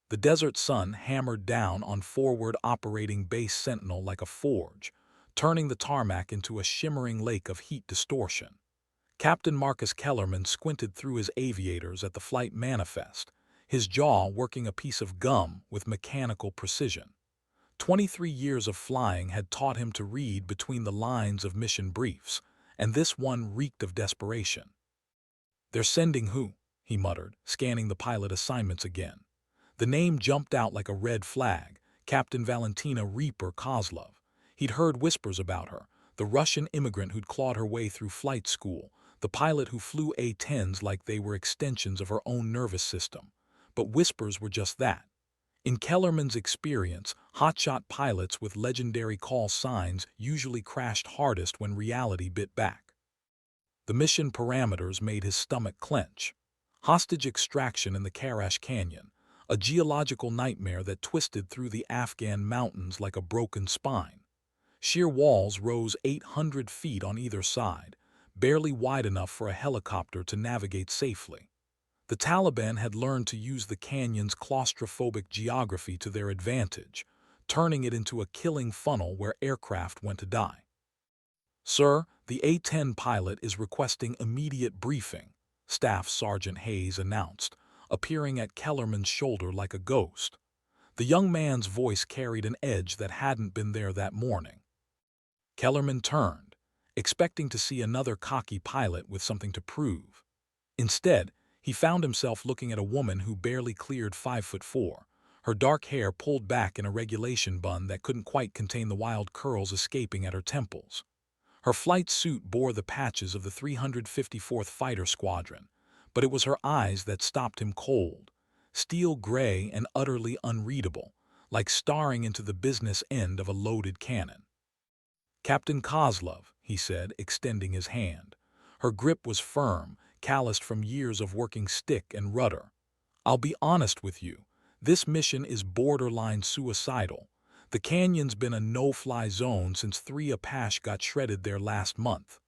The desert sun hammered down on forward operating Base Sentinel like a forge, turning the tarmac into a shimmering lake of heat distortion. Captain Marcus Kellerman squinted through his aviators at the flight manifest, his jaw working a piece of gum with mechanical precision. 23 years of flying had taught him to read between the lines of mission briefs, and this one reeked of desperation. "They're sending who?" he muttered, scanning the pilot assignments again. The name jumped out like a red flag: Captain Valentina Reaper Kozlov. He'd heard whispers about her, the Russian immigrant who'd clawed her way through flight school, the pilot who flew A-10s like they were extensions of her own nervous system. But whispers were just that. In Kellerman's experience, hotshot pilots with legendary call signs usually crashed hardest when reality bit back. The mission parameters made his stomach clench. Hostage extraction in the Karash Canyon, a geological nightmare that twisted through the Afghan mountains like a broken spine. Sheer walls rose 800 feet on either side, barely wide enough for a helicopter to navigate safely. The Taliban had learned to use the canyon's claustrophobic geography to their advantage, turning it into a killing funnel where aircraft went to die. "Sir, the A-10 pilot is requesting immediate briefing," Staff Sergeant Hayes announced, appearing at Kellerman's shoulder like a ghost. The young man's voice carried an edge that hadn't been there that morning. Kellerman turned, expecting to see another cocky pilot with something to prove. Instead, he found himself looking at a woman who barely cleared 5'4", her dark hair pulled back in a regulation bun that couldn't quite contain the wild curls escaping at her temples. Her flight suit bore the patches of the 354th Fighter Squadron, but it was her eyes that stopped him cold, steel gray and utterly unreadable, like staring into the business end of a loaded cannon. "Captain Kozlov," he said, extending his hand. Her grip was firm, calloused from years of working stick and rudder. "I'll be honest with you. This mission is borderline suicidal. The canyon's been a no-fly zone since 3 Apache got shredded there last month."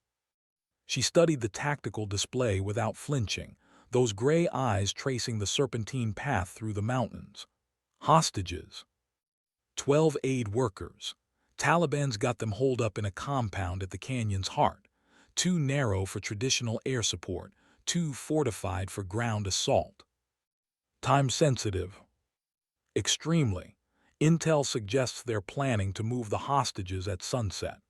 She studied the tactical display without flinching, those gray eyes tracing the serpentine path through the mountains. "Hostages. 12 aid workers. Taliban's got them holed up in a compound at the canyon's heart. Too narrow for traditional air support, too fortified for ground assault. Time sensitive." "Extremely. Intel suggests they're planning to move the hostages at sunset."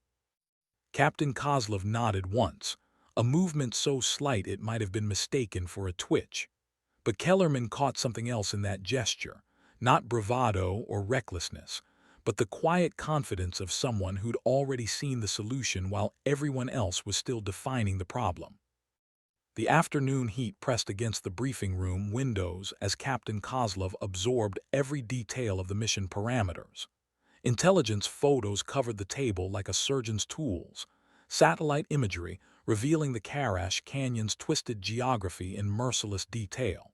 Captain Kozlov nodded once, a movement so slight it might have been mistaken for a twitch. But Kellerman caught something else in that gesture, not bravado or recklessness, but the quiet confidence of someone who'd already seen the solution while everyone else was still defining the problem. The afternoon heat pressed against the briefing room windows as Captain Kozlov absorbed every detail of the mission parameters. Intelligence photos covered the table like a surgeon's tools, satellite imagery revealing the Karash Canyon's twisted geography in merciless detail.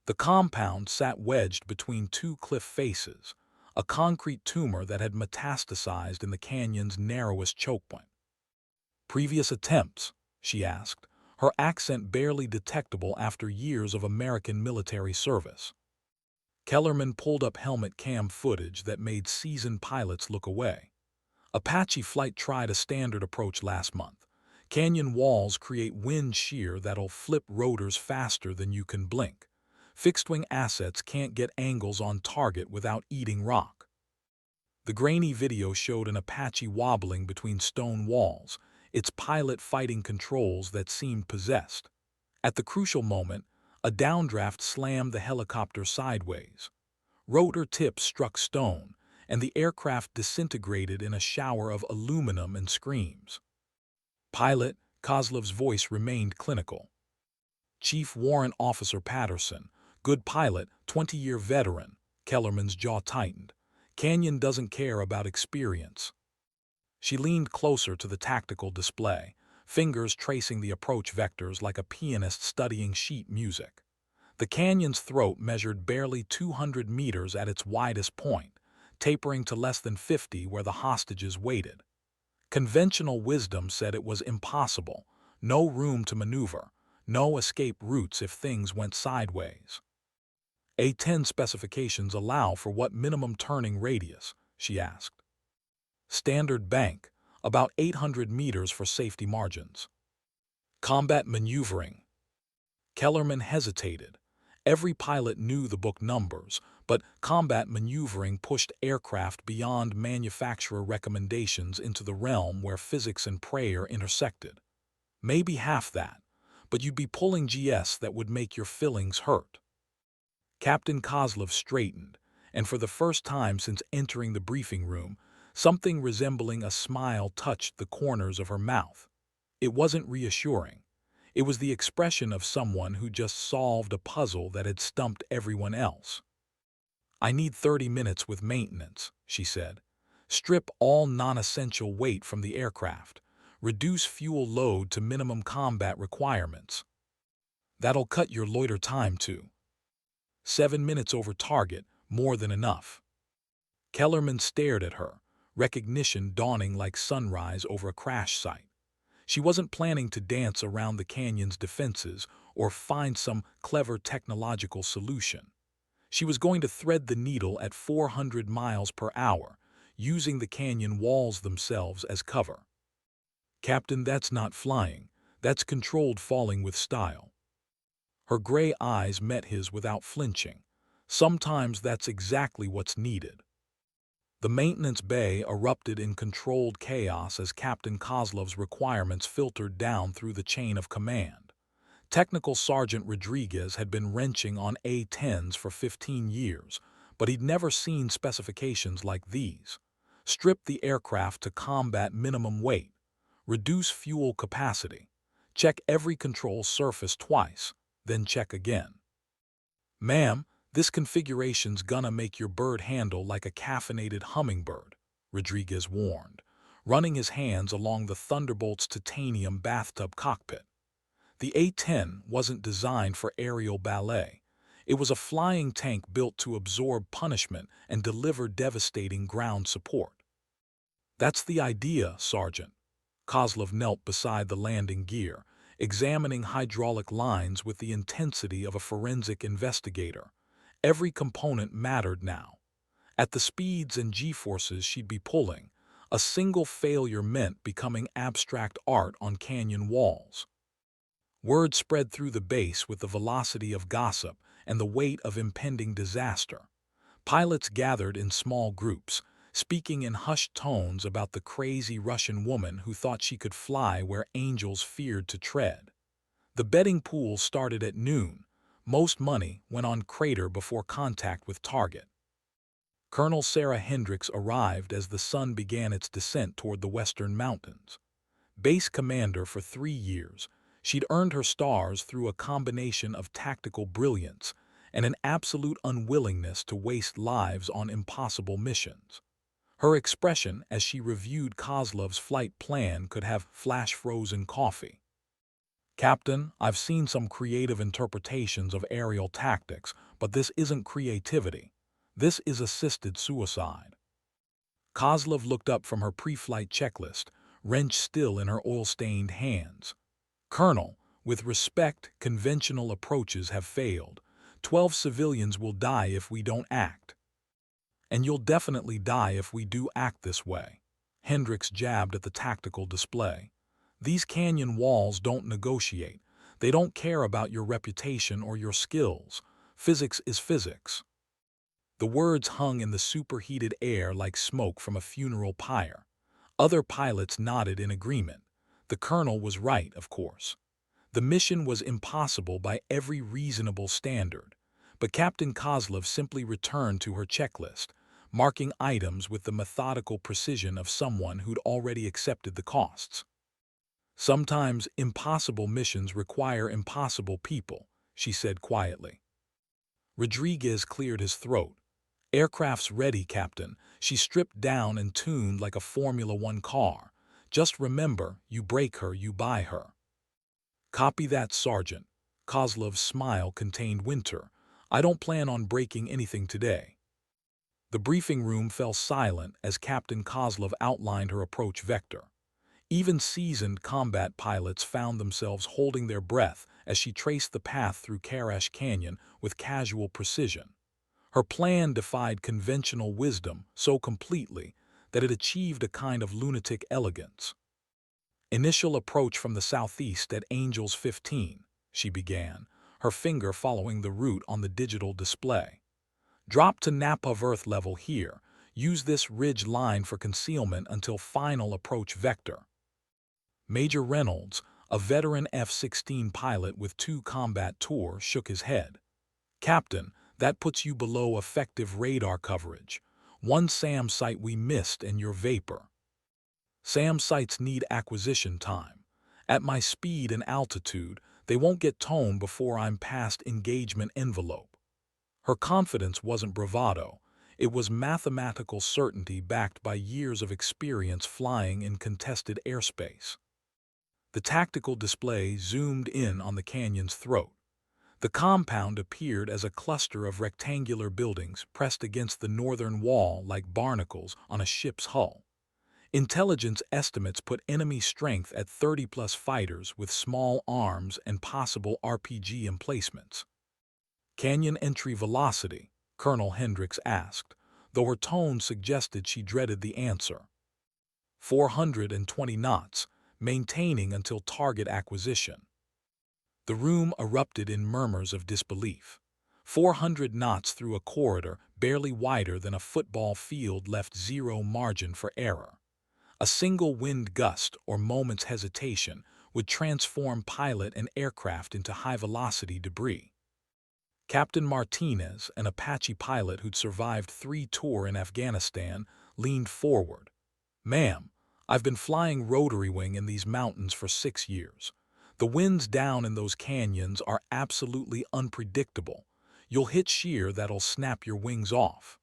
The compound sat wedged between two cliff faces, a concrete tumor that had metastasized in the canyon's narrowest choke point. "Previous attempts?" she asked, her accent barely detectable after years of American military service. Kellerman pulled up helmet cam footage that made seasoned pilots look away. "Apache flight tried a standard approach last month. Canyon walls create wind shear that'll flip rotors faster than you can blink. Fixed-wing assets can't get angles on target without eating rock." The grainy video showed an Apache wobbling between stone walls, its pilot fighting controls that seemed possessed. At the crucial moment, a downdraft slammed the helicopter sideways. Rotor tips struck stone, and the aircraft disintegrated in a shower of aluminum and screams. "Pilot," Kozlov's voice remained clinical. "Chief Warrant Officer Patterson, good pilot, 20-year veteran." Kellerman's jaw tightened. "Canyon doesn't care about experience." She leaned closer to the tactical display, fingers tracing the approach vectors like a pianist studying sheet music. The canyon's throat measured barely 200 meters at its widest point, tapering to less than 50 where the hostages waited. Conventional wisdom said it was impossible, no room to maneuver, no escape routes if things went sideways. A-10 specifications allow for what minimum turning radius? She asked. Standard bank, about 800 meters for safety margins. Combat maneuvering. Kellerman hesitated. Every pilot knew the book numbers, but combat maneuvering pushed aircraft beyond manufacturer recommendations into the realm where physics and prayer intersected. Maybe half that, but you'd be pulling GS that would make your fillings hurt. Captain Kozlov straightened, and for the first time since entering the briefing room, something resembling a smile touched the corners of her mouth. It wasn't reassuring. It was the expression of someone who just solved a puzzle that had stumped everyone else. I need 30 minutes with maintenance, she said. Strip all non-essential weight from the aircraft. Reduce fuel load to minimum combat requirements. That'll cut your loiter time to 7 minutes over target, more than enough. Kellerman stared at her, recognition dawning like sunrise over a crash site. She wasn't planning to dance around the canyon's defenses or find some clever technological solution. She was going to thread the needle at 400 miles per hour, using the canyon walls themselves as cover. Captain, that's not flying. That's controlled falling with style. Her gray eyes met his without flinching. Sometimes that's exactly what's needed. The maintenance bay erupted in controlled chaos as Captain Kozlov's requirements filtered down through the chain of command. Technical Sergeant Rodriguez had been wrenching on A-10s for 15 years, but he'd never seen specifications like these. Strip the aircraft to combat minimum weight. Reduce fuel capacity. Check every control surface twice, then check again. Ma'am, this configuration's gonna make your bird handle like a caffeinated hummingbird, Rodriguez warned, running his hands along the Thunderbolt's titanium bathtub cockpit. The A-10 wasn't designed for aerial ballet. It was a flying tank built to absorb punishment and deliver devastating ground support. That's the idea, Sergeant. Kozlov knelt beside the landing gear, examining hydraulic lines with the intensity of a forensic investigator. Every component mattered now. At the speeds and G-forces she'd be pulling, a single failure meant becoming abstract art on canyon walls. Word spread through the base with the velocity of gossip and the weight of impending disaster. Pilots gathered in small groups, speaking in hushed tones about the crazy Russian woman who thought she could fly where angels feared to tread. The betting pool started at noon. Most money went on crater before contact with target. Colonel Sarah Hendricks arrived as the sun began its descent toward the western mountains. Base commander for 3 years, she'd earned her stars through a combination of tactical brilliance and an absolute unwillingness to waste lives on impossible missions. Her expression as she reviewed Kozlov's flight plan could have flash-frozen coffee. Captain, I've seen some creative interpretations of aerial tactics, but this isn't creativity. This is assisted suicide. Kozlov looked up from her pre-flight checklist, wrenched still in her oil-stained hands. Colonel, with respect, conventional approaches have failed. 12 civilians will die if we don't act. And you'll definitely die if we do act this way. Hendricks jabbed at the tactical display. These canyon walls don't negotiate. They don't care about your reputation or your skills. Physics is physics. The words hung in the superheated air like smoke from a funeral pyre. Other pilots nodded in agreement. The colonel was right, of course. The mission was impossible by every reasonable standard, but Captain Kozlov simply returned to her checklist, marking items with the methodical precision of someone who'd already accepted the costs. Sometimes impossible missions require impossible people, she said quietly. Rodriguez cleared his throat. Aircraft's ready, Captain. She stripped down and tuned like a Formula One car. Just remember, you break her, you buy her. Copy that, Sergeant. Kozlov's smile contained winter. I don't plan on breaking anything today. The briefing room fell silent as Captain Kozlov outlined her approach vector. Even seasoned combat pilots found themselves holding their breath as she traced the path through Karash Canyon with casual precision. Her plan defied conventional wisdom so completely that it achieved a kind of lunatic elegance. "Initial approach from the southeast at Angels 15, she began, her finger following the route on the digital display. "Drop to nap of Earth level here. Use this ridge line for concealment until final approach vector." Major Reynolds, a veteran F-16 pilot with 2 combat tours, shook his head. "Captain, that puts you below effective radar coverage. One SAM site we missed and you're vapor." "SAM sites need acquisition time. At my speed and altitude, they won't get towed before I'm past engagement envelope." Her confidence wasn't bravado. It was mathematical certainty backed by years of experience flying in contested airspace. The tactical display zoomed in on the canyon's throat. The compound appeared as a cluster of rectangular buildings pressed against the northern wall like barnacles on a ship's hull. Intelligence estimates put enemy strength at 30-plus fighters with small arms and possible RPG emplacements. "Canyon entry velocity?" Colonel Hendricks asked, though her tone suggested she dreaded the answer. 420 knots, maintaining until target acquisition." The room erupted in murmurs of disbelief. 400 knots through a corridor barely wider than a football field left zero margin for error. A single wind gust or moment's hesitation would transform pilot and aircraft into high-velocity debris. Captain Martinez, an Apache pilot who'd survived 3 tours in Afghanistan, leaned forward. "Ma'am, I've been flying rotary wing in these mountains for 6 years. The winds down in those canyons are absolutely unpredictable. You'll hit shear that'll snap your wings off."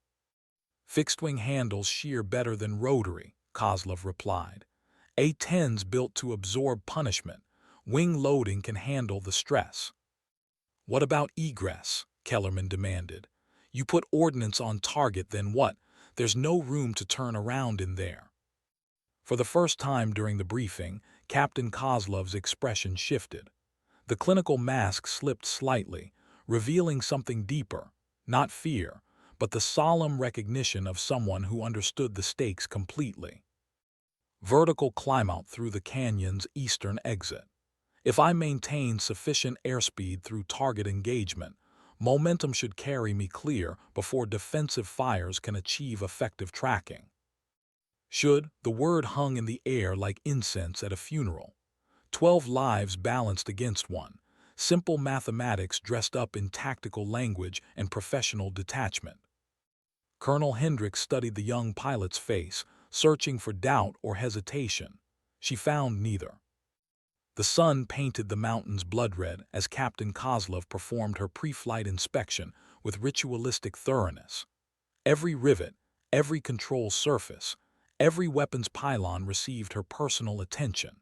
"Fixed-wing handles shear better than rotary," Kozlov replied. "A-10's built to absorb punishment. Wing loading can handle the stress." "What about egress?" Kellerman demanded. "You put ordnance on target, then what? There's no room to turn around in there." For the first time during the briefing, Captain Kozlov's expression shifted. The clinical mask slipped slightly, revealing something deeper, not fear, but the solemn recognition of someone who understood the stakes completely. "Vertical climbouts through the canyon's eastern exit. If I maintain sufficient airspeed through target engagement, momentum should carry me clear before defensive fires can achieve effective tracking." The word hung in the air like incense at a funeral. 12 lives balanced against one. Simple mathematics dressed up in tactical language and professional detachment. Colonel Hendricks studied the young pilot's face, searching for doubt or hesitation. She found neither. The sun painted the mountains blood red as Captain Kozlov performed her pre-flight inspection with ritualistic thoroughness. Every rivet, every control surface, every weapons pylon received her personal attention.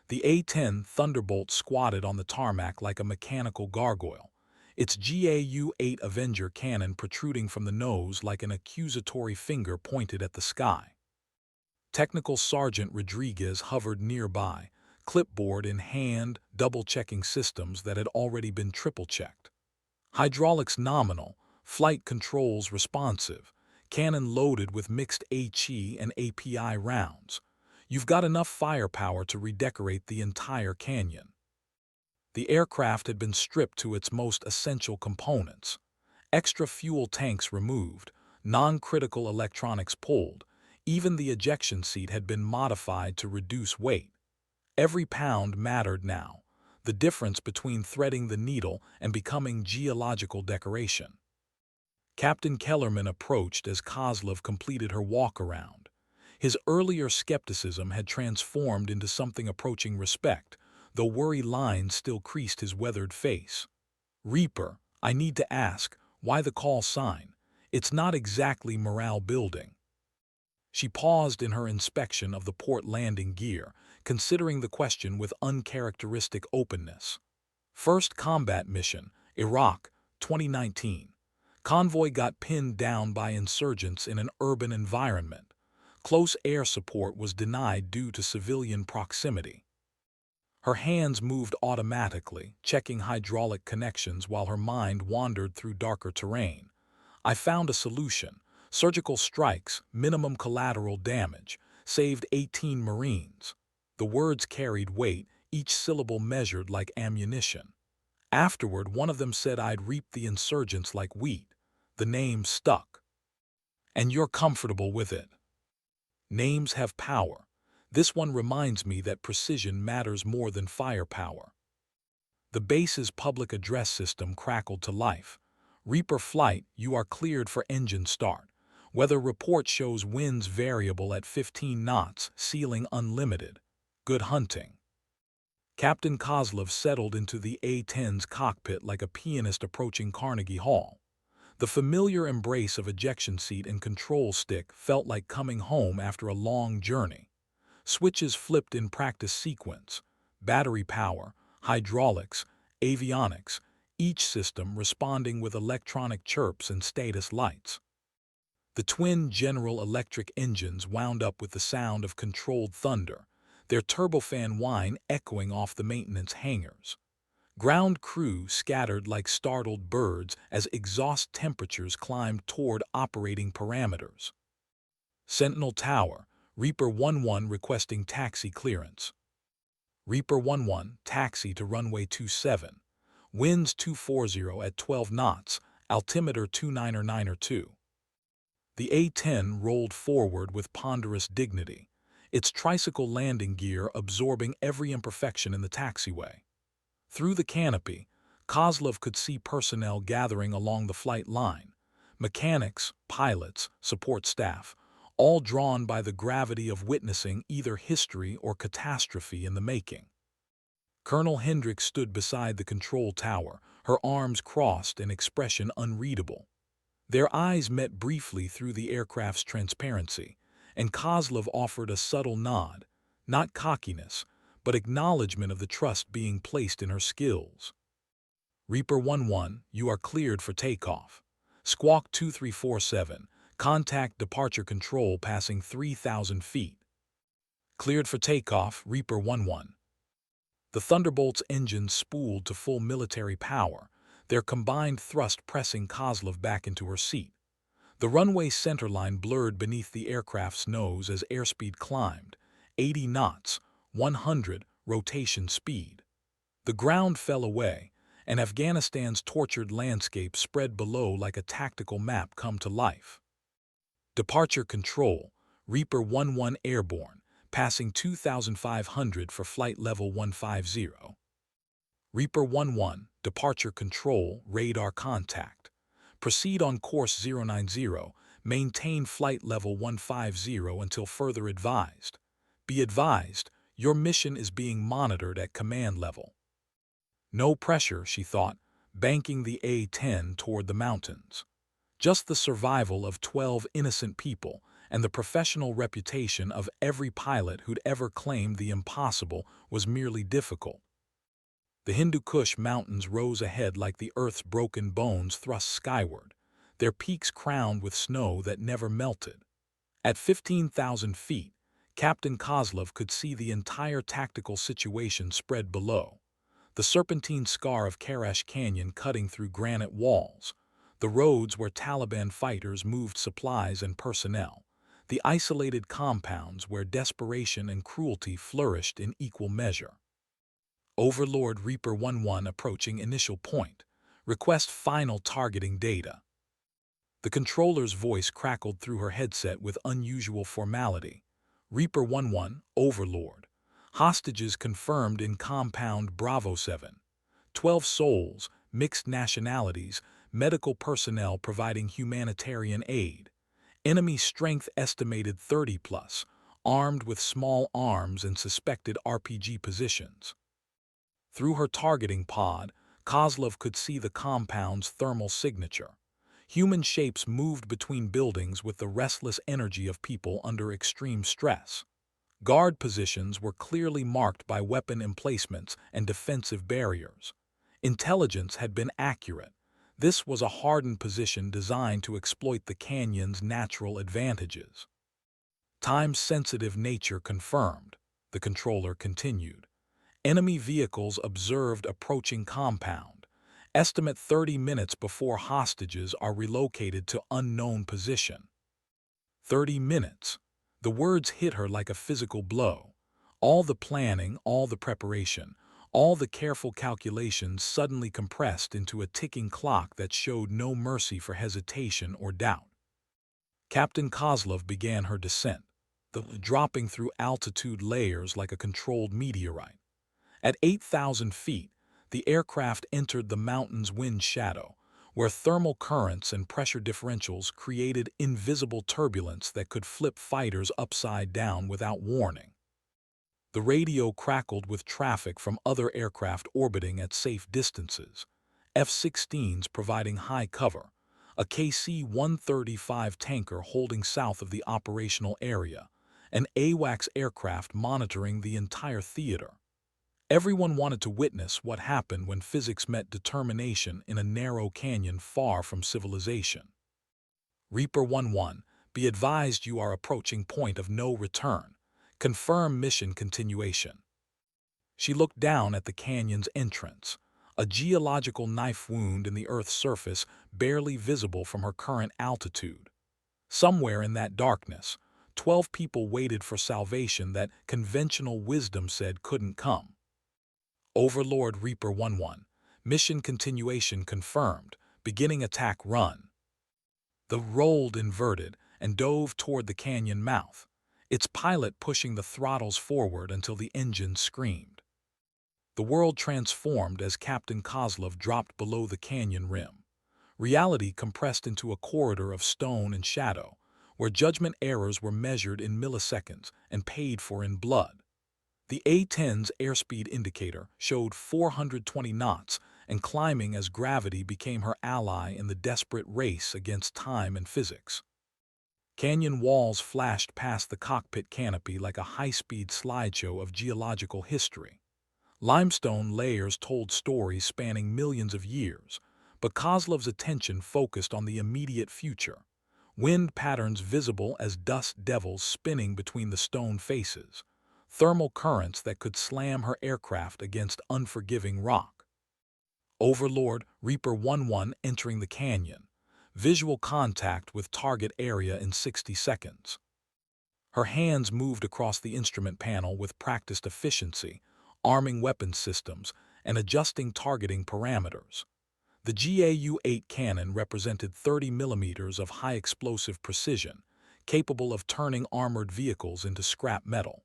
The A-10 Thunderbolt squatted on the tarmac like a mechanical gargoyle, its GAU-8 Avenger cannon protruding from the nose like an accusatory finger pointed at the sky. Technical Sergeant Rodriguez hovered nearby, clipboard in hand, double-checking systems that had already been triple-checked. Hydraulics nominal, flight controls responsive, cannon loaded with mixed HE and API rounds. You've got enough firepower to redecorate the entire canyon. The aircraft had been stripped to its most essential components. Extra fuel tanks removed, non-critical electronics pulled, even the ejection seat had been modified to reduce weight. Every pound mattered now, the difference between threading the needle and becoming geological decoration. Captain Kellerman approached as Kozlov completed her walk-around. His earlier skepticism had transformed into something approaching respect, though worry lines still creased his weathered face. "Reaper, I need to ask, why the call sign? It's not exactly morale building." She paused in her inspection of the port landing gear, considering the question with uncharacteristic openness. "First combat mission, Iraq, 2019. Convoy got pinned down by insurgents in an urban environment. Close air support was denied due to civilian proximity." Her hands moved automatically, checking hydraulic connections while her mind wandered through darker terrain. I found a solution. Surgical strikes, minimum collateral damage, saved 18 Marines. The words carried weight, each syllable measured like ammunition. Afterward, one of them said I'd reap the insurgents like wheat. The name stuck. And you're comfortable with it. Names have power. This one reminds me that precision matters more than firepower. The base's public address system crackled to life. Reaper Flight, you are cleared for engine start. Weather report shows winds variable at 15 knots, ceiling unlimited. Good hunting. Captain Kozlov settled into the A-10's cockpit like a pianist approaching Carnegie Hall. The familiar embrace of ejection seat and control stick felt like coming home after a long journey. Switches flipped in practice sequence. Battery power, hydraulics, avionics, each system responding with electronic chirps and status lights. The twin General Electric engines wound up with the sound of controlled thunder, their turbofan whine echoing off the maintenance hangars. Ground crew scattered like startled birds as exhaust temperatures climbed toward operating parameters. Sentinel Tower, Reaper 11 requesting taxi clearance. Reaper 11, taxi to runway 27. Winds 240 at 12 knots, altimeter 2992. The A-10 rolled forward with ponderous dignity, its tricycle landing gear absorbing every imperfection in the taxiway. Through the canopy, Kozlov could see personnel gathering along the flight line, mechanics, pilots, support staff, all drawn by the gravity of witnessing either history or catastrophe in the making. Colonel Hendricks stood beside the control tower, her arms crossed and expression unreadable. Their eyes met briefly through the aircraft's transparency, and Kozlov offered a subtle nod, not cockiness, but acknowledgement of the trust being placed in her skills. Reaper 11, you are cleared for takeoff. Squawk 2347, contact departure control passing 3,000 feet. Cleared for takeoff, Reaper 11. The Thunderbolt's engines spooled to full military power, their combined thrust pressing Kozlov back into her seat. The runway centerline blurred beneath the aircraft's nose as airspeed climbed, 80 knots, 100 rotation speed. The ground fell away, and Afghanistan's tortured landscape spread below like a tactical map come to life. Departure control, Reaper 11 airborne, passing 2,500 for flight level 150. Reaper 11, departure control, radar contact. Proceed on course 090, maintain flight level 150 until further advised. Be advised, your mission is being monitored at command level. No pressure, she thought, banking the A-10 toward the mountains. Just the survival of 12 innocent people and the professional reputation of every pilot who'd ever claimed the impossible was merely difficult. The Hindu Kush mountains rose ahead like the Earth's broken bones thrust skyward, their peaks crowned with snow that never melted. At 15,000 feet, Captain Kozlov could see the entire tactical situation spread below. The serpentine scar of Karash Canyon cutting through granite walls, the roads where Taliban fighters moved supplies and personnel, the isolated compounds where desperation and cruelty flourished in equal measure. Overlord Reaper 11 approaching initial point. Request final targeting data. The controller's voice crackled through her headset with unusual formality. Reaper 11, Overlord. Hostages confirmed in compound Bravo 7. 12 souls, mixed nationalities, medical personnel providing humanitarian aid. Enemy strength estimated 30 plus, armed with small arms and suspected RPG positions. Through her targeting pod, Kozlov could see the compound's thermal signature. Human shapes moved between buildings with the restless energy of people under extreme stress. Guard positions were clearly marked by weapon emplacements and defensive barriers. Intelligence had been accurate. This was a hardened position designed to exploit the canyon's natural advantages. Time-sensitive nature confirmed, the controller continued. Enemy vehicles observed approaching compound. Estimate 30 minutes before hostages are relocated to unknown position. 30 minutes. The words hit her like a physical blow. All the planning, all the preparation, all the careful calculations suddenly compressed into a ticking clock that showed no mercy for hesitation or doubt. Captain Kozlov began her descent, dropping through altitude layers like a controlled meteorite. At 8,000 feet, the aircraft entered the mountain's wind shadow, where thermal currents and pressure differentials created invisible turbulence that could flip fighters upside down without warning. The radio crackled with traffic from other aircraft orbiting at safe distances, F-16s providing high cover, a KC-135 tanker holding south of the operational area, an AWACS aircraft monitoring the entire theater. Everyone wanted to witness what happened when physics met determination in a narrow canyon far from civilization. Reaper 11, be advised you are approaching point of no return. Confirm mission continuation. She looked down at the canyon's entrance, a geological knife wound in the Earth's surface barely visible from her current altitude. Somewhere in that darkness, 12 people waited for salvation that conventional wisdom said couldn't come. Overlord Reaper 11, mission continuation confirmed, beginning attack run. The rolled inverted and dove toward the canyon mouth, its pilot pushing the throttles forward until the engines screamed. The world transformed as Captain Kozlov dropped below the canyon rim. Reality compressed into a corridor of stone and shadow, where judgment errors were measured in milliseconds and paid for in blood. The A-10's airspeed indicator showed 420 knots and climbing as gravity became her ally in the desperate race against time and physics. Canyon walls flashed past the cockpit canopy like a high-speed slideshow of geological history. Limestone layers told stories spanning millions of years, but Kozlov's attention focused on the immediate future. Wind patterns visible as dust devils spinning between the stone faces. Thermal currents that could slam her aircraft against unforgiving rock. Overlord Reaper 11 entering the canyon. Visual contact with target area in 60 seconds. Her hands moved across the instrument panel with practiced efficiency, arming weapon systems and adjusting targeting parameters. The GAU-8 cannon represented 30 millimeters of high-explosive precision, capable of turning armored vehicles into scrap metal.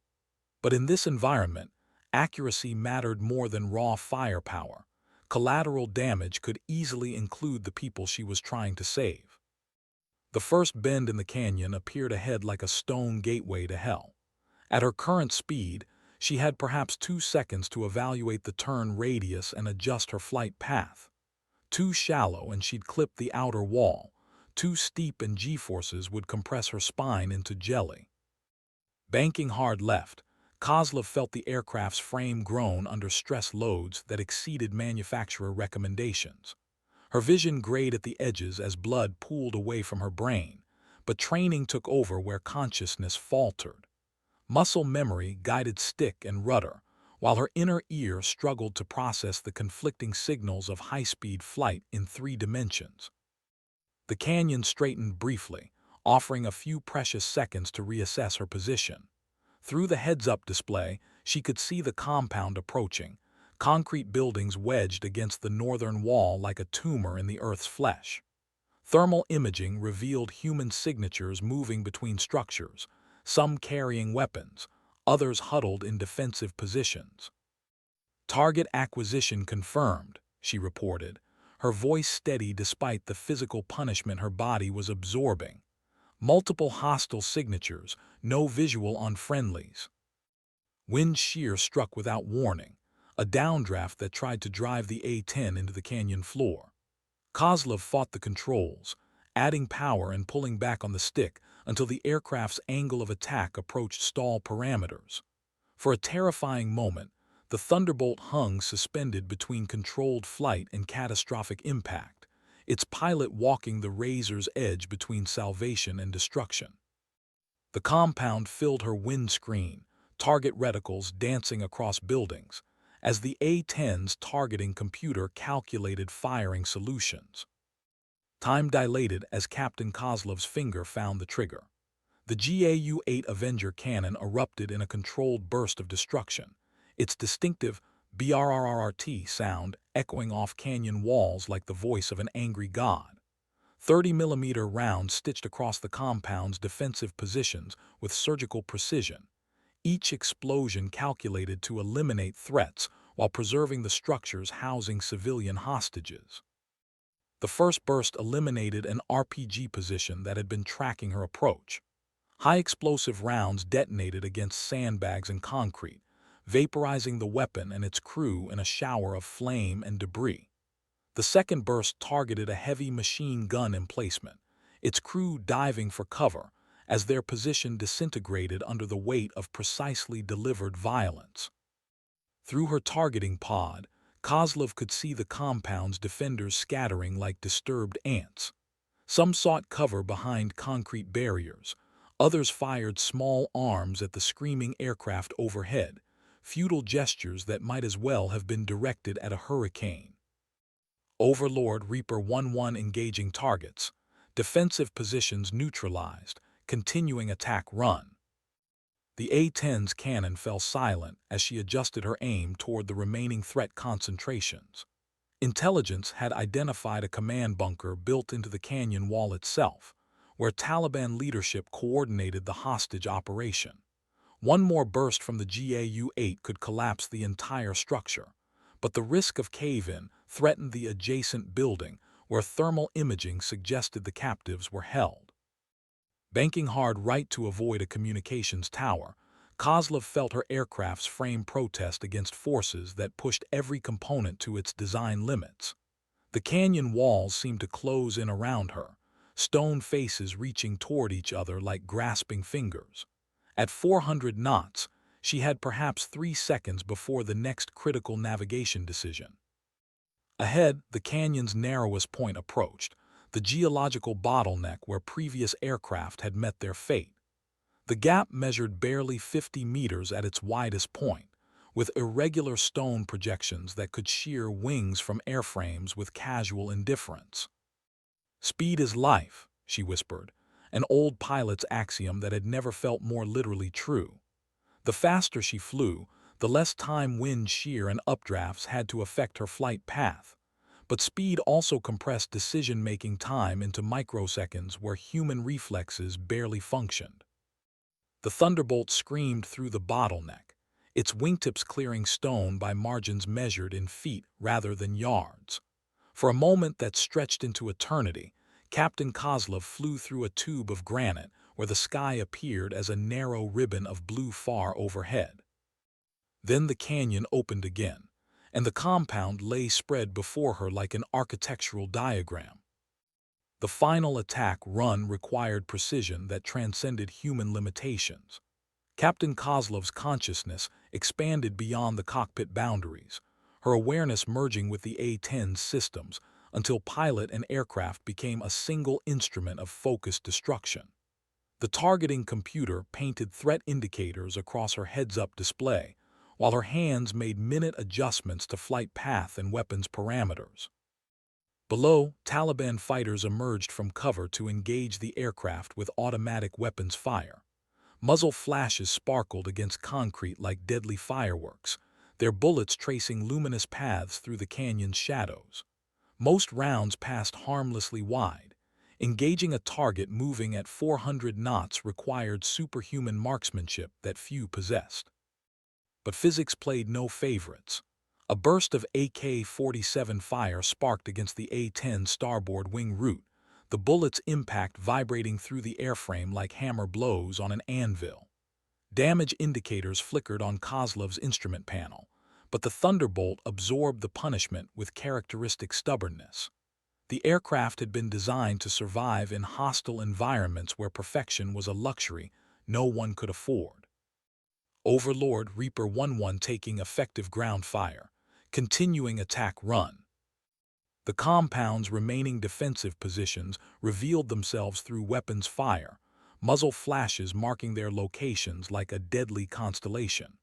But in this environment, accuracy mattered more than raw firepower. Collateral damage could easily include the people she was trying to save. The first bend in the canyon appeared ahead like a stone gateway to hell. At her current speed, she had perhaps 2 seconds to evaluate the turn radius and adjust her flight path. Too shallow and she'd clip the outer wall. Too steep and G-forces would compress her spine into jelly. Banking hard left, Kozlov felt the aircraft's frame groan under stress loads that exceeded manufacturer recommendations. Her vision grayed at the edges as blood pooled away from her brain, but training took over where consciousness faltered. Muscle memory guided stick and rudder, while her inner ear struggled to process the conflicting signals of high-speed flight in 3 dimensions. The canyon straightened briefly, offering a few precious seconds to reassess her position. Through the heads-up display, she could see the compound approaching, concrete buildings wedged against the northern wall like a tumor in the Earth's flesh. Thermal imaging revealed human signatures moving between structures, some carrying weapons, others huddled in defensive positions. Target acquisition confirmed, she reported, her voice steady despite the physical punishment her body was absorbing. Multiple hostile signatures, no visual on friendlies. Wind shear struck without warning, a downdraft that tried to drive the A-10 into the canyon floor. Kozlov fought the controls, adding power and pulling back on the stick until the aircraft's angle of attack approached stall parameters. For a terrifying moment, the Thunderbolt hung suspended between controlled flight and catastrophic impact, its pilot walking the razor's edge between salvation and destruction. The compound filled her windscreen, target reticles dancing across buildings, as the A-10's targeting computer calculated firing solutions. Time dilated as Captain Kozlov's finger found the trigger. The GAU-8 Avenger cannon erupted in a controlled burst of destruction, its distinctive BRRRT sound echoing off canyon walls like the voice of an angry god. 30mm rounds stitched across the compound's defensive positions with surgical precision, each explosion calculated to eliminate threats while preserving the structures housing civilian hostages. The first burst eliminated an RPG position that had been tracking her approach. High-explosive rounds detonated against sandbags and concrete, vaporizing the weapon and its crew in a shower of flame and debris. The second burst targeted a heavy machine gun emplacement, its crew diving for cover as their position disintegrated under the weight of precisely delivered violence. Through her targeting pod, Kozlov could see the compound's defenders scattering like disturbed ants. Some sought cover behind concrete barriers, others fired small arms at the screaming aircraft overhead, futile gestures that might as well have been directed at a hurricane. Overlord Reaper 1-1 engaging targets, defensive positions neutralized, continuing attack run. The A-10's cannon fell silent as she adjusted her aim toward the remaining threat concentrations. Intelligence had identified a command bunker built into the canyon wall itself, where Taliban leadership coordinated the hostage operation. One more burst from the GAU-8 could collapse the entire structure, but the risk of cave-in threatened the adjacent building where thermal imaging suggested the captives were held. Banking hard right to avoid a communications tower, Kozlov felt her aircraft's frame protest against forces that pushed every component to its design limits. The canyon walls seemed to close in around her, stone faces reaching toward each other like grasping fingers. At 400 knots, she had perhaps 3 seconds before the next critical navigation decision. Ahead, the canyon's narrowest point approached, the geological bottleneck where previous aircraft had met their fate. The gap measured barely 50 meters at its widest point, with irregular stone projections that could shear wings from airframes with casual indifference. "Speed is life," she whispered, an old pilot's axiom that had never felt more literally true. The faster she flew, the less time wind shear and updrafts had to affect her flight path. But speed also compressed decision-making time into microseconds where human reflexes barely functioned. The Thunderbolt screamed through the bottleneck, its wingtips clearing stone by margins measured in feet rather than yards. For a moment that stretched into eternity, Captain Kozlov flew through a tube of granite where the sky appeared as a narrow ribbon of blue far overhead. Then the canyon opened again, and the compound lay spread before her like an architectural diagram. The final attack run required precision that transcended human limitations. Captain Kozlov's consciousness expanded beyond the cockpit boundaries, her awareness merging with the A-10's systems until pilot and aircraft became a single instrument of focused destruction. The targeting computer painted threat indicators across her heads-up display, while her hands made minute adjustments to flight path and weapons parameters. Below, Taliban fighters emerged from cover to engage the aircraft with automatic weapons fire. Muzzle flashes sparkled against concrete like deadly fireworks, their bullets tracing luminous paths through the canyon's shadows. Most rounds passed harmlessly wide. Engaging a target moving at 400 knots required superhuman marksmanship that few possessed. But physics played no favorites. A burst of AK-47 fire sparked against the A-10 starboard wing root, the bullet's impact vibrating through the airframe like hammer blows on an anvil. Damage indicators flickered on Kozlov's instrument panel, but the Thunderbolt absorbed the punishment with characteristic stubbornness. The aircraft had been designed to survive in hostile environments where perfection was a luxury no one could afford. Overlord Reaper 1-1 taking effective ground fire, continuing attack run. The compound's remaining defensive positions revealed themselves through weapons fire, muzzle flashes marking their locations like a deadly constellation.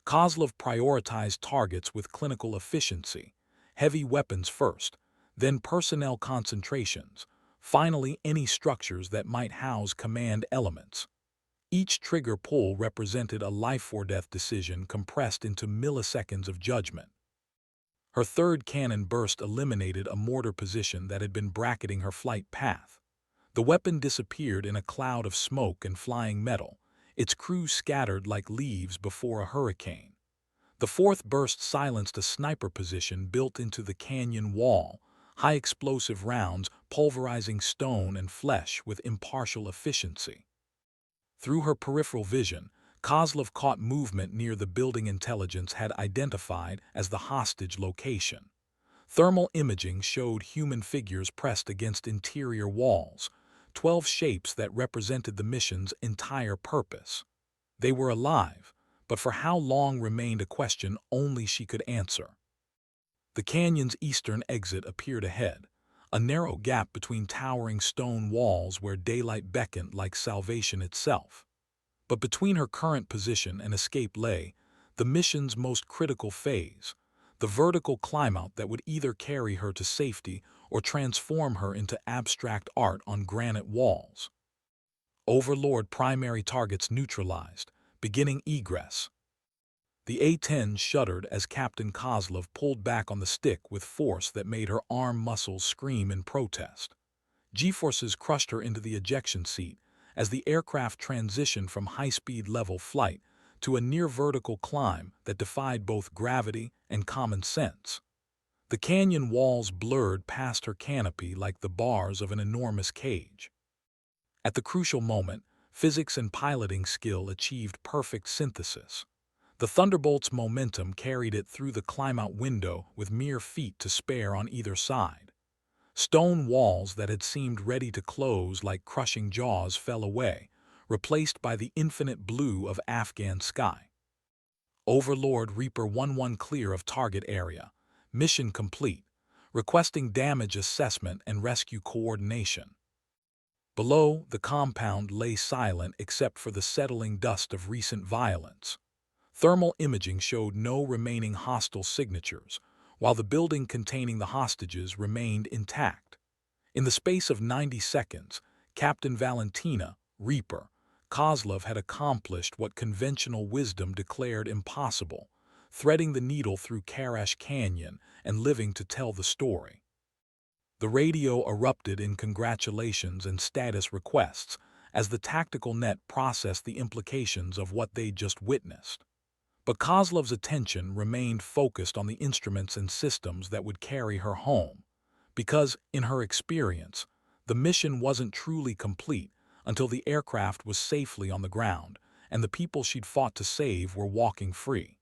Kozlov prioritized targets with clinical efficiency, heavy weapons first, then personnel concentrations, finally any structures that might house command elements. Each trigger pull represented a life-or-death decision compressed into milliseconds of judgment. Her third cannon burst eliminated a mortar position that had been bracketing her flight path. The weapon disappeared in a cloud of smoke and flying metal, its crew scattered like leaves before a hurricane. The fourth burst silenced a sniper position built into the canyon wall, high-explosive rounds pulverizing stone and flesh with impartial efficiency. Through her peripheral vision, Kozlov caught movement near the building intelligence had identified as the hostage location. Thermal imaging showed human figures pressed against interior walls, 12 shapes that represented the mission's entire purpose. They were alive, but for how long remained a question only she could answer. The canyon's eastern exit appeared ahead, a narrow gap between towering stone walls where daylight beckoned like salvation itself. But between her current position and escape lay the mission's most critical phase, the vertical climb-out that would either carry her to safety or transform her into abstract art on granite walls. Overlord primary targets neutralized, beginning egress. The A-10 shuddered as Captain Kozlov pulled back on the stick with force that made her arm muscles scream in protest. G-forces crushed her into the ejection seat as the aircraft transitioned from high-speed level flight to a near-vertical climb that defied both gravity and common sense. The canyon walls blurred past her canopy like the bars of an enormous cage. At the crucial moment, physics and piloting skill achieved perfect synthesis. The Thunderbolt's momentum carried it through the climb-out window with mere feet to spare on either side. Stone walls that had seemed ready to close like crushing jaws fell away, replaced by the infinite blue of Afghan sky. Overlord Reaper 1-1 clear of target area. Mission complete. Requesting damage assessment and rescue coordination. Below, the compound lay silent except for the settling dust of recent violence. Thermal imaging showed no remaining hostile signatures, while the building containing the hostages remained intact. In the space of 90 seconds, Captain Valentina, Reaper, Kozlov had accomplished what conventional wisdom declared impossible, threading the needle through Karash Canyon and living to tell the story. The radio erupted in congratulations and status requests as the tactical net processed the implications of what they'd just witnessed. But Kozlov's attention remained focused on the instruments and systems that would carry her home, because, in her experience, the mission wasn't truly complete until the aircraft was safely on the ground and the people she'd fought to save were walking free.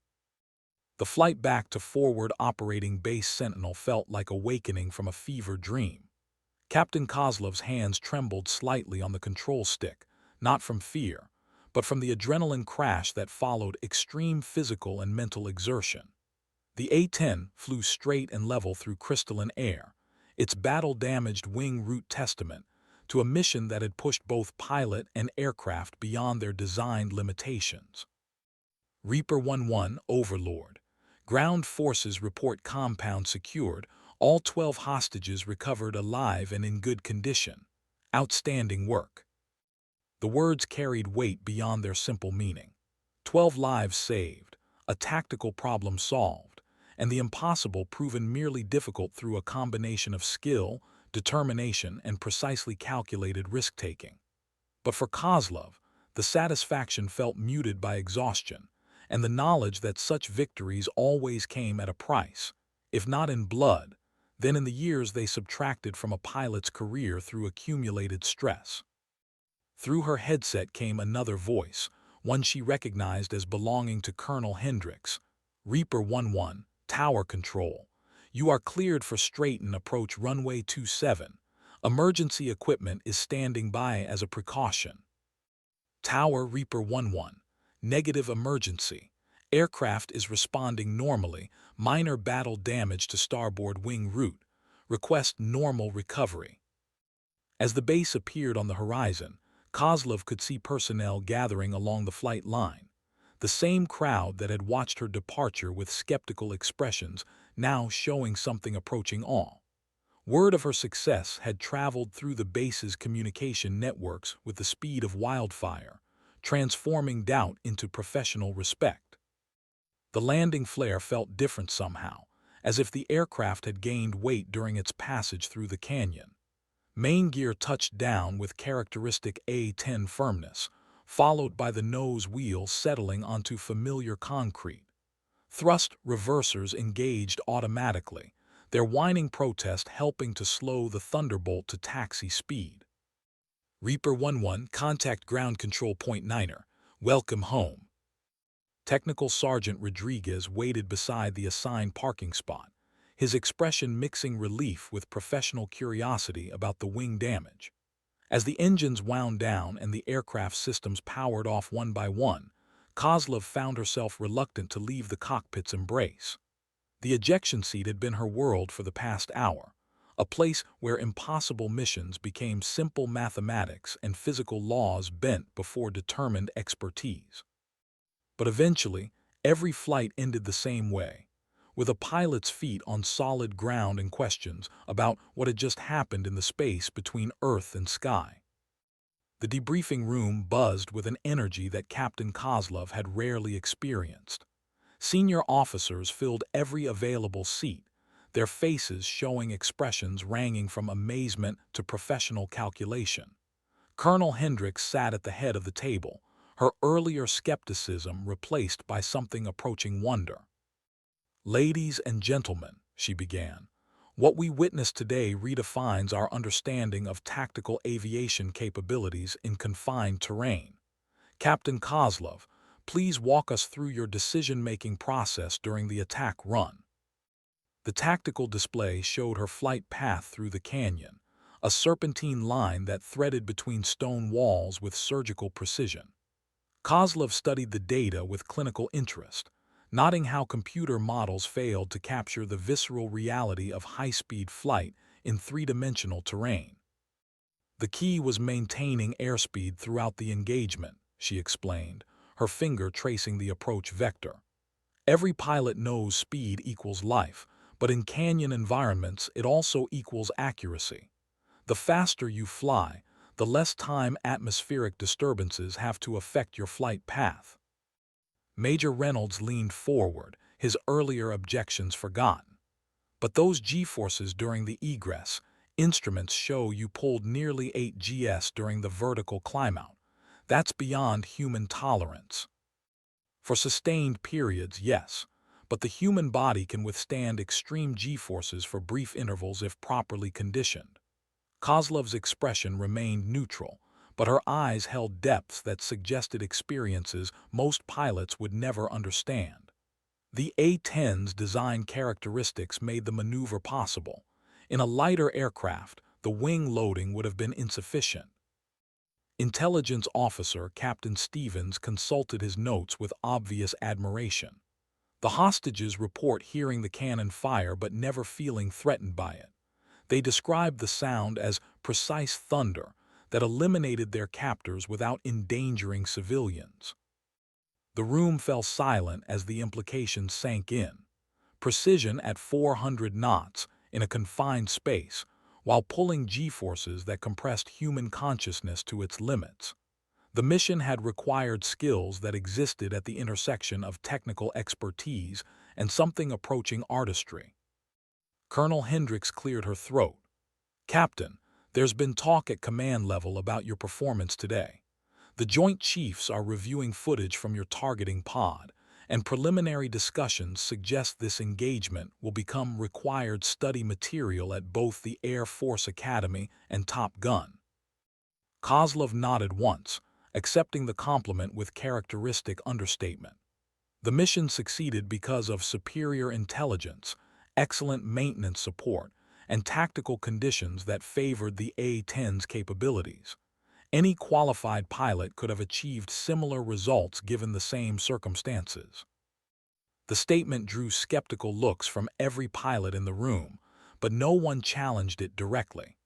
The flight back to forward operating base Sentinel felt like awakening from a fever dream. Captain Kozlov's hands trembled slightly on the control stick, not from fear, but from the adrenaline crash that followed extreme physical and mental exertion. The A-10 flew straight and level through crystalline air, its battle-damaged wing route testament to a mission that had pushed both pilot and aircraft beyond their designed limitations. Reaper 1-1 Overlord. Ground forces report compound secured, all 12 hostages recovered alive and in good condition. Outstanding work. The words carried weight beyond their simple meaning. 12 lives saved, a tactical problem solved, and the impossible proven merely difficult through a combination of skill, determination, and precisely calculated risk-taking. But for Kozlov, the satisfaction felt muted by exhaustion, and the knowledge that such victories always came at a price, if not in blood, then in the years they subtracted from a pilot's career through accumulated stress. Through her headset came another voice, one she recognized as belonging to Colonel Hendricks. Reaper 1-1, Tower Control. You are cleared for straighten approach runway 27. Emergency equipment is standing by as a precaution. Tower Reaper 1-1, negative emergency. Aircraft is responding normally, minor battle damage to starboard wing route. Request normal recovery. As the base appeared on the horizon, Kozlov could see personnel gathering along the flight line. The same crowd that had watched her departure with skeptical expressions now showing something approaching awe. Word of her success had traveled through the base's communication networks with the speed of wildfire, transforming doubt into professional respect. The landing flare felt different somehow, as if the aircraft had gained weight during its passage through the canyon. Main gear touched down with characteristic A-10 firmness, followed by the nose wheel settling onto familiar concrete. Thrust reversers engaged automatically, their whining protest helping to slow the Thunderbolt to taxi speed. Reaper 11, contact ground control point 9er. Welcome home. Technical Sergeant Rodriguez waited beside the assigned parking spot, his expression mixing relief with professional curiosity about the wing damage. As the engines wound down and the aircraft systems powered off one by one, Kozlov found herself reluctant to leave the cockpit's embrace. The ejection seat had been her world for the past hour, a place where impossible missions became simple mathematics and physical laws bent before determined expertise. But eventually, every flight ended the same way, with a pilot's feet on solid ground and questions about what had just happened in the space between Earth and sky. The debriefing room buzzed with an energy that Captain Kozlov had rarely experienced. Senior officers filled every available seat, their faces showing expressions ranging from amazement to professional calculation. Colonel Hendricks sat at the head of the table, her earlier skepticism replaced by something approaching wonder. "Ladies and gentlemen," she began, "what we witnessed today redefines our understanding of tactical aviation capabilities in confined terrain. Captain Kozlov, please walk us through your decision-making process during the attack run." The tactical display showed her flight path through the canyon, a serpentine line that threaded between stone walls with surgical precision. Kozlov studied the data with clinical interest, noting how computer models failed to capture the visceral reality of high-speed flight in three-dimensional terrain. "The key was maintaining airspeed throughout the engagement," she explained, her finger tracing the approach vector. "Every pilot knows speed equals life, but in canyon environments it also equals accuracy. The faster you fly, the less time atmospheric disturbances have to affect your flight path." Major Reynolds leaned forward, his earlier objections forgotten. "But those G-forces during the egress, instruments show you pulled nearly 8 gs during the vertical climb-out. That's beyond human tolerance." "For sustained periods, yes, but the human body can withstand extreme G-forces for brief intervals if properly conditioned." Kozlov's expression remained neutral, but her eyes held depths that suggested experiences most pilots would never understand. The A-10's design characteristics made the maneuver possible. In a lighter aircraft, the wing loading would have been insufficient. Intelligence officer Captain Stevens consulted his notes with obvious admiration. The hostages report hearing the cannon fire but never feeling threatened by it. They described the sound as precise thunder that eliminated their captors without endangering civilians. The room fell silent as the implications sank in. Precision at 400 knots in a confined space, while pulling G-forces that compressed human consciousness to its limits. The mission had required skills that existed at the intersection of technical expertise and something approaching artistry. Colonel Hendricks cleared her throat. "Captain, there's been talk at command level about your performance today. The Joint Chiefs are reviewing footage from your targeting pod, and preliminary discussions suggest this engagement will become required study material at both the Air Force Academy and Top Gun." Kozlov nodded once, accepting the compliment with characteristic understatement. The mission succeeded because of superior intelligence, excellent maintenance support, and tactical conditions that favored the A-10's capabilities. Any qualified pilot could have achieved similar results given the same circumstances. The statement drew skeptical looks from every pilot in the room, but no one challenged it directly.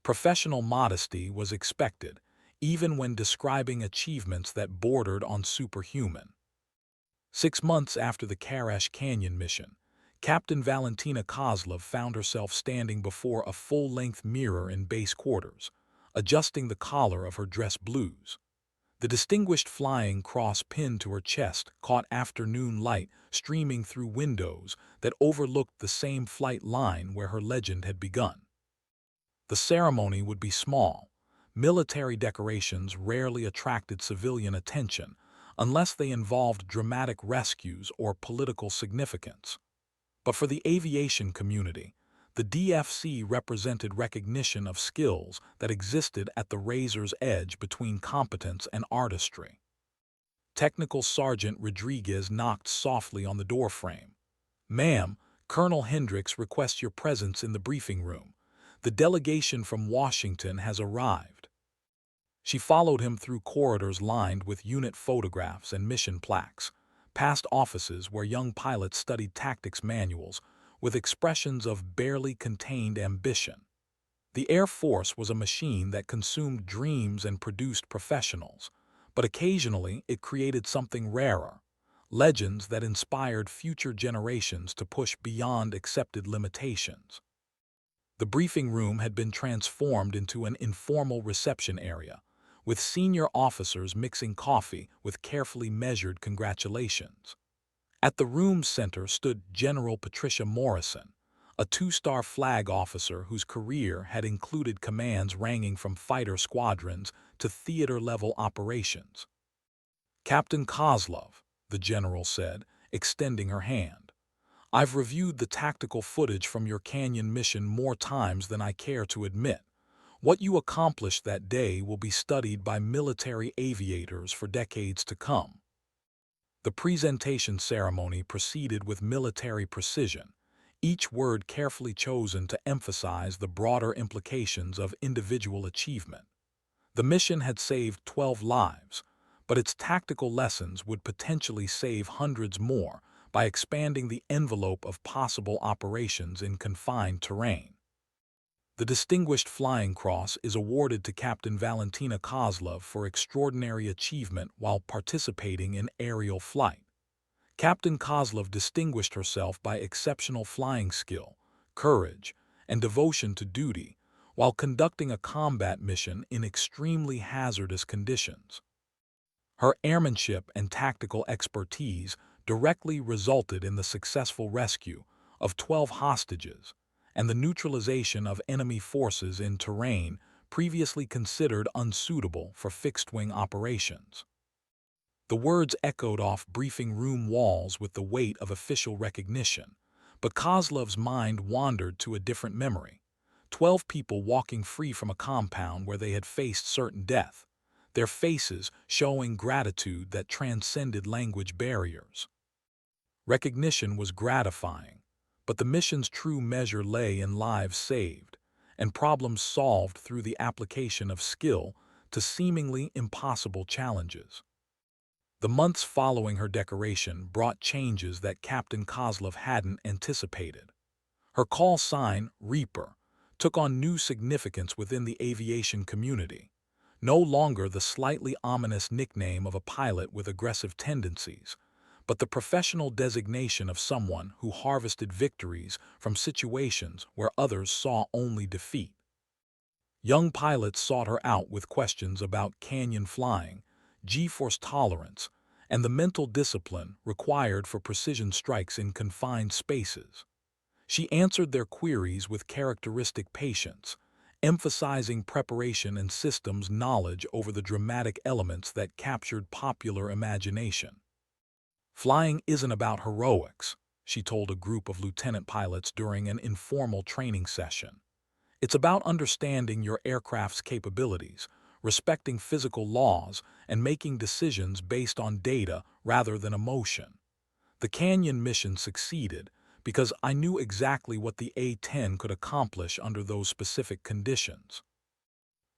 Professional modesty was expected, even when describing achievements that bordered on superhuman. 6 months after the Karash Canyon mission, Captain Valentina Kozlov found herself standing before a full-length mirror in base quarters, adjusting the collar of her dress blues. The distinguished flying cross pinned to her chest caught afternoon light streaming through windows that overlooked the same flight line where her legend had begun. The ceremony would be small. Military decorations rarely attracted civilian attention unless they involved dramatic rescues or political significance. But for the aviation community, the DFC represented recognition of skills that existed at the razor's edge between competence and artistry. Technical Sergeant Rodriguez knocked softly on the doorframe. "Ma'am, Colonel Hendricks requests your presence in the briefing room. The delegation from Washington has arrived." She followed him through corridors lined with unit photographs and mission plaques, past offices where young pilots studied tactics manuals with expressions of barely contained ambition. The Air Force was a machine that consumed dreams and produced professionals, but occasionally it created something rarer, legends that inspired future generations to push beyond accepted limitations. The briefing room had been transformed into an informal reception area, with senior officers mixing coffee with carefully measured congratulations. At the room's center stood General Patricia Morrison, a two-star flag officer whose career had included commands ranging from fighter squadrons to theater-level operations. "Captain Kozlov," the general said, extending her hand. "I've reviewed the tactical footage from your Canyon mission more times than I care to admit. What you accomplished that day will be studied by military aviators for decades to come." The presentation ceremony proceeded with military precision, each word carefully chosen to emphasize the broader implications of individual achievement. The mission had saved 12 lives, but its tactical lessons would potentially save hundreds more by expanding the envelope of possible operations in confined terrain. The Distinguished Flying Cross is awarded to Captain Valentina Kozlov for extraordinary achievement while participating in aerial flight. Captain Kozlov distinguished herself by exceptional flying skill, courage, and devotion to duty while conducting a combat mission in extremely hazardous conditions. Her airmanship and tactical expertise directly resulted in the successful rescue of 12 hostages and the neutralization of enemy forces in terrain previously considered unsuitable for fixed-wing operations. The words echoed off briefing room walls with the weight of official recognition, but Kozlov's mind wandered to a different memory. 12 people walking free from a compound where they had faced certain death, their faces showing gratitude that transcended language barriers. Recognition was gratifying, but the mission's true measure lay in lives saved and problems solved through the application of skill to seemingly impossible challenges. The months following her decoration brought changes that Captain Kozlov hadn't anticipated. Her call sign, Reaper, took on new significance within the aviation community, no longer the slightly ominous nickname of a pilot with aggressive tendencies, but the professional designation of someone who harvested victories from situations where others saw only defeat. Young pilots sought her out with questions about canyon flying, G-force tolerance, and the mental discipline required for precision strikes in confined spaces. She answered their queries with characteristic patience, emphasizing preparation and systems knowledge over the dramatic elements that captured popular imagination. "Flying isn't about heroics," she told a group of lieutenant pilots during an informal training session. "It's about understanding your aircraft's capabilities, respecting physical laws, and making decisions based on data rather than emotion." The Canyon mission succeeded because I knew exactly what the A-10 could accomplish under those specific conditions.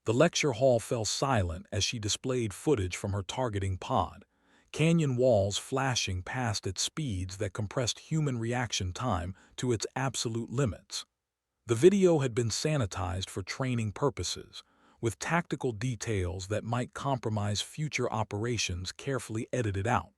The lecture hall fell silent as she displayed footage from her targeting pod, canyon walls flashing past at speeds that compressed human reaction time to its absolute limits. The video had been sanitized for training purposes, with tactical details that might compromise future operations carefully edited out.